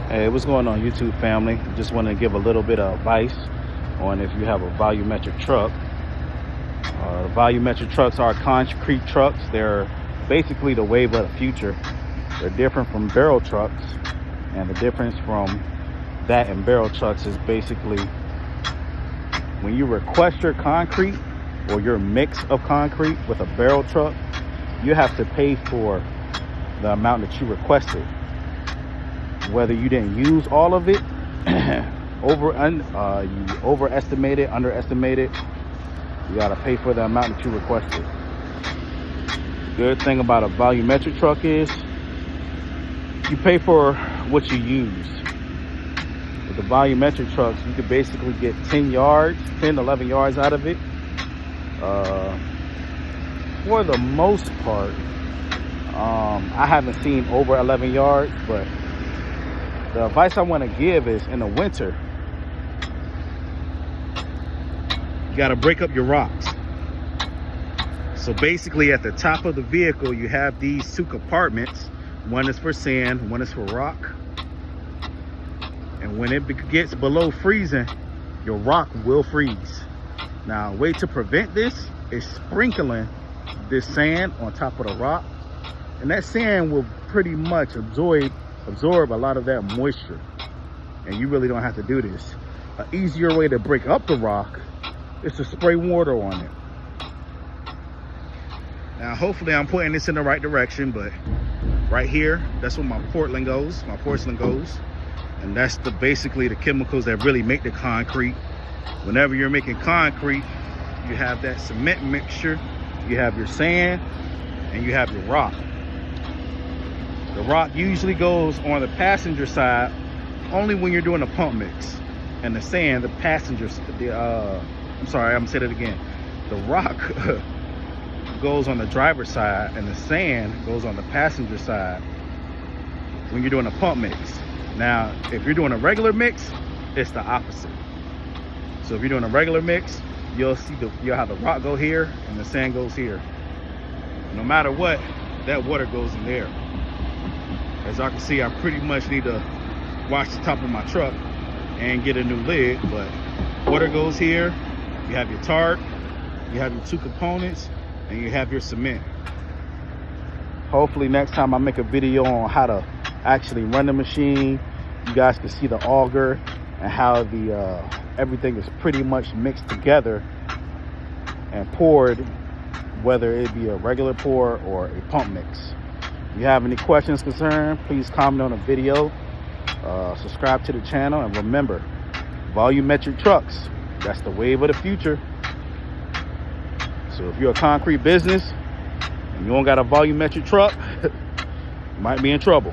Hey, what's going on, YouTube family? Just want to give a little bit of advice on if you have a volumetric truck. Volumetric trucks are concrete trucks. They're basically the wave of the future. They're different from barrel trucks, and the difference from that and barrel trucks is basically when you request your concrete or your mix of concrete with a barrel truck, you have to pay for the amount that you requested. Whether you didn't use all of it, you overestimated, underestimated, you got to pay for the amount that you requested. The good thing about a volumetric truck is you pay for what you use. With the volumetric trucks, you could basically get 10, 11 yards out of it. For the most part, I haven't seen over 11 yards, but the advice I want to give is in the winter, you got to break up your rocks. So basically at the top of the vehicle, you have these two compartments. One is for sand, one is for rock. And when it gets below freezing, your rock will freeze. Now, a way to prevent this is sprinkling this sand on top of the rock. And that sand will pretty much absorb a lot of that moisture, and you really don't have to do this. An easier way to break up the rock is to spray water on it. Now hopefully I'm pointing this in the right direction, but right here, that's where my porcelain goes, and that's basically the chemicals that really make the concrete. Whenever you're making concrete, you have that cement mixture, you have your sand, and you have your rock. The rock usually goes on the passenger side only when you're doing a pump mix. And the sand, the passengers, I'm sorry, I'm gonna say that again. The rock goes on the driver's side and the sand goes on the passenger side when you're doing a pump mix. Now, if you're doing a regular mix, it's the opposite. So if you're doing a regular mix, you'll have the rock go here and the sand goes here. No matter what, that water goes in there. As y'all can see, I pretty much need to wash the top of my truck and get a new lid, but water goes here. You have your tarp, you have your two components, and you have your cement. Hopefully next time I make a video on how to actually run the machine, you guys can see the auger and how the everything is pretty much mixed together and poured, whether it be a regular pour or a pump mix. If you have any questions, concern, please comment on the video, subscribe to the channel, and remember, volumetric trucks, that's the wave of the future. So if you're a concrete business and you don't got a volumetric truck, you might be in trouble.